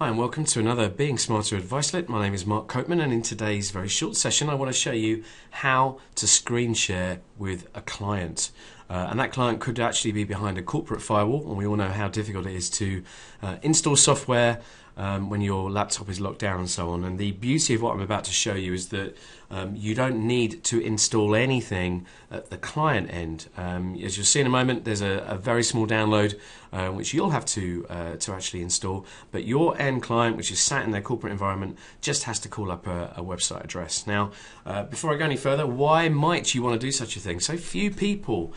Hi and welcome to another Being Smarter Advicelet. My name is Mark Copeman, and in today's very short session I want to show you how to screen share with a client. And that client could actually be behind a corporate firewall, and we all know how difficult it is to install software when your laptop is locked down and so on. And the beauty of what I'm about to show you is that you don't need to install anything at the client end. As you'll see in a moment, there's a very small download which you'll have to actually install, but your end client, which is sat in their corporate environment, just has to call up a website address. Now, before I go any further, why might you want to do such a thing? So few people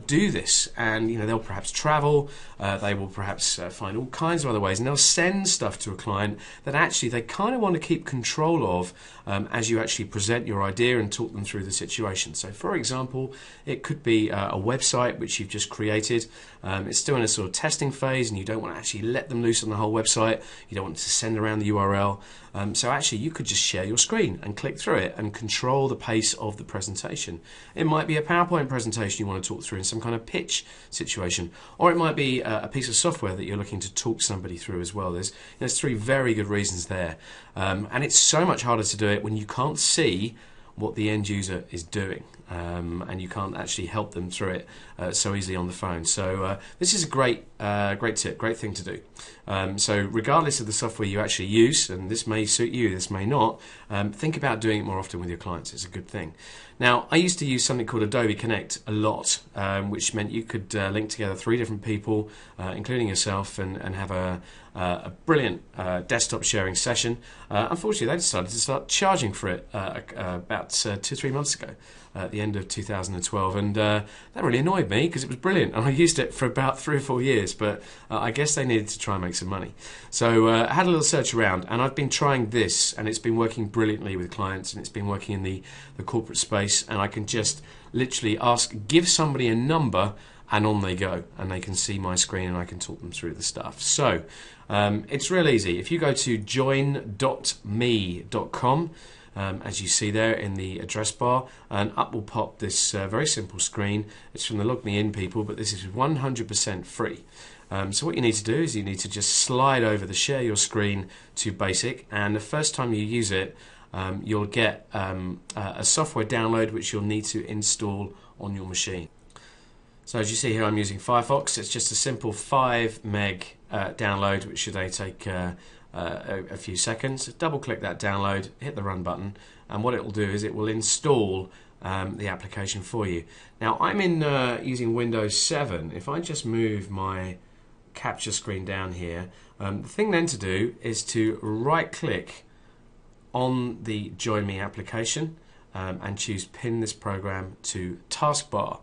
do this, and they'll perhaps travel, they will perhaps find all kinds of other ways, and they'll send stuff to a client that actually they kind of want to keep control of as you actually present your idea and talk them through the situation. So for example, it could be a website which you've just created. It's still in a sort of testing phase, and you don't want to actually let them loose on the whole website. You don't want to send around the URL. So actually you could just share your screen and click through it and control the pace of the presentation. It might be a PowerPoint presentation you want to talk through in some kind of pitch situation, or it might be a piece of software that you're looking to talk somebody through as well. There's three very good reasons there, and it's so much harder to do it when you can't see what the end user is doing, and you can't actually help them through it so easily on the phone. So this is a great tip, great thing to do. So regardless of the software you actually use, and this may suit you, this may not, think about doing it more often with your clients. It's a good thing. Now, I used to use something called Adobe Connect a lot, which meant you could link together 3 different people, including yourself, and have a brilliant desktop sharing session. Unfortunately, they decided to start charging for it about 2-3 months ago, at the end of 2012, and that really annoyed me because it was brilliant, and I used it for about 3 or 4 years, but I guess they needed to try and make some money. So I had a little search around, and I've been trying this, and it's been working brilliantly with clients, and it's been working in the corporate space, and I can just literally give somebody a number, and on they go, and they can see my screen, and I can talk them through the stuff. So it's real easy. If you go to join.me.com, as you see there in the address bar, and up will pop this very simple screen. It's from the Log Me In people, but this is 100% free. So what you need to do is you need to just slide over the Share Your Screen to Basic, and the first time you use it, you'll get a software download which you'll need to install on your machine. So as you see here, I'm using Firefox. It's just a simple 5 meg download, which should only take a few seconds. Double click that download, hit the run button, and what it will do is it will install the application for you. Now I'm using Windows 7. If I just move my capture screen down here, the thing then to do is to right click on the Join Me application and choose Pin this program to Taskbar.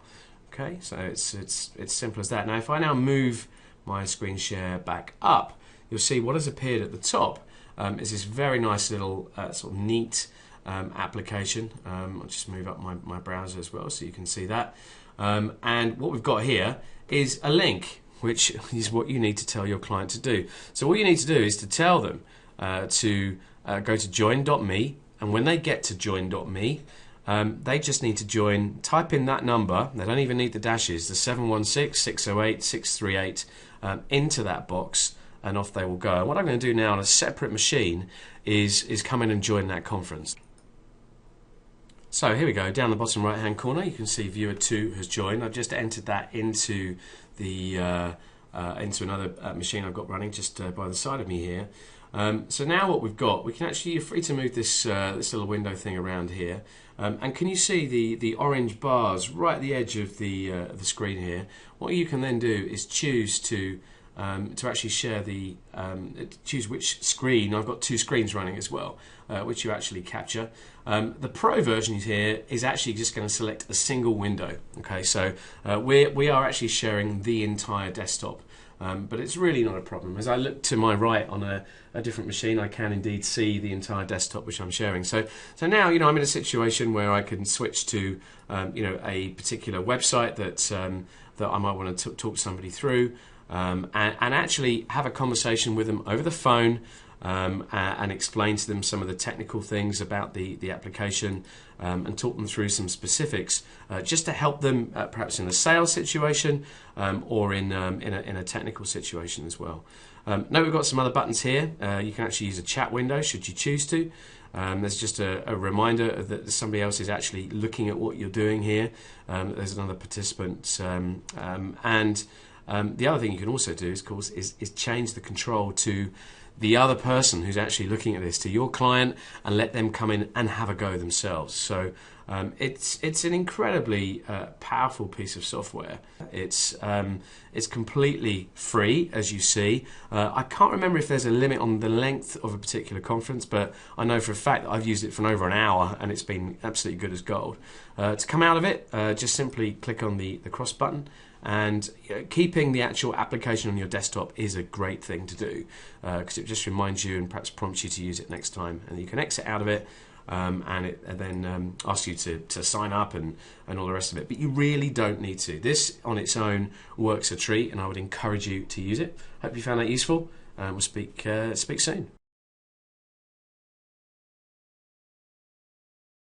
Okay, so it's simple as that. Now if I now move my screen share back up, you'll see what has appeared at the top is this very nice little sort of neat application. I'll just move up my browser as well so you can see that. And what we've got here is a link, which is what you need to tell your client to do. So what you need to do is to tell them to go to join.me, and when they get to join.me, they just need to join, type in that number, they don't even need the dashes, the 716-608-638 into that box, and off they will go. And what I'm going to do now on a separate machine is come in and join that conference. So here we go, down the bottom right hand corner you can see viewer 2 has joined. I've just entered that into the into another machine I've got running just by the side of me here. So now what we've got, we can actually, you're free to move this this little window thing around here, and can you see the orange bars right at the edge of the screen here? What you can then do is choose to actually share choose which screen. I've got 2 screens running as well, which you actually capture. The Pro version here is actually just going to select a single window. Okay, so we are actually sharing the entire desktop. But it's really not a problem. As I look to my right on a different machine, I can indeed see the entire desktop which I'm sharing. So now I'm in a situation where I can switch to a particular website that I might want to talk somebody through, and actually have a conversation with them over the phone. And explain to them some of the technical things about the application, and talk them through some specifics, just to help them perhaps in a sales situation, or in a technical situation as well. Note we've got some other buttons here. You can actually use a chat window should you choose to. There's just a reminder that somebody else is actually looking at what you're doing here. There's another participant, and the other thing you can also do, of course, is change the control to the other person who's actually looking at this, to your client, and let them come in and have a go themselves. So it's an incredibly powerful piece of software. It's completely free, as you see. I can't remember if there's a limit on the length of a particular conference, but I know for a fact that I've used it for over an hour and it's been absolutely good as gold. To come out of it, just simply click on the cross button. And keeping the actual application on your desktop is a great thing to do, because it just reminds you and perhaps prompts you to use it next time. And you can exit out of it, and it then asks you to sign up and all the rest of it. But you really don't need to. This on its own works a treat, and I would encourage you to use it. Hope you found that useful. We'll speak soon.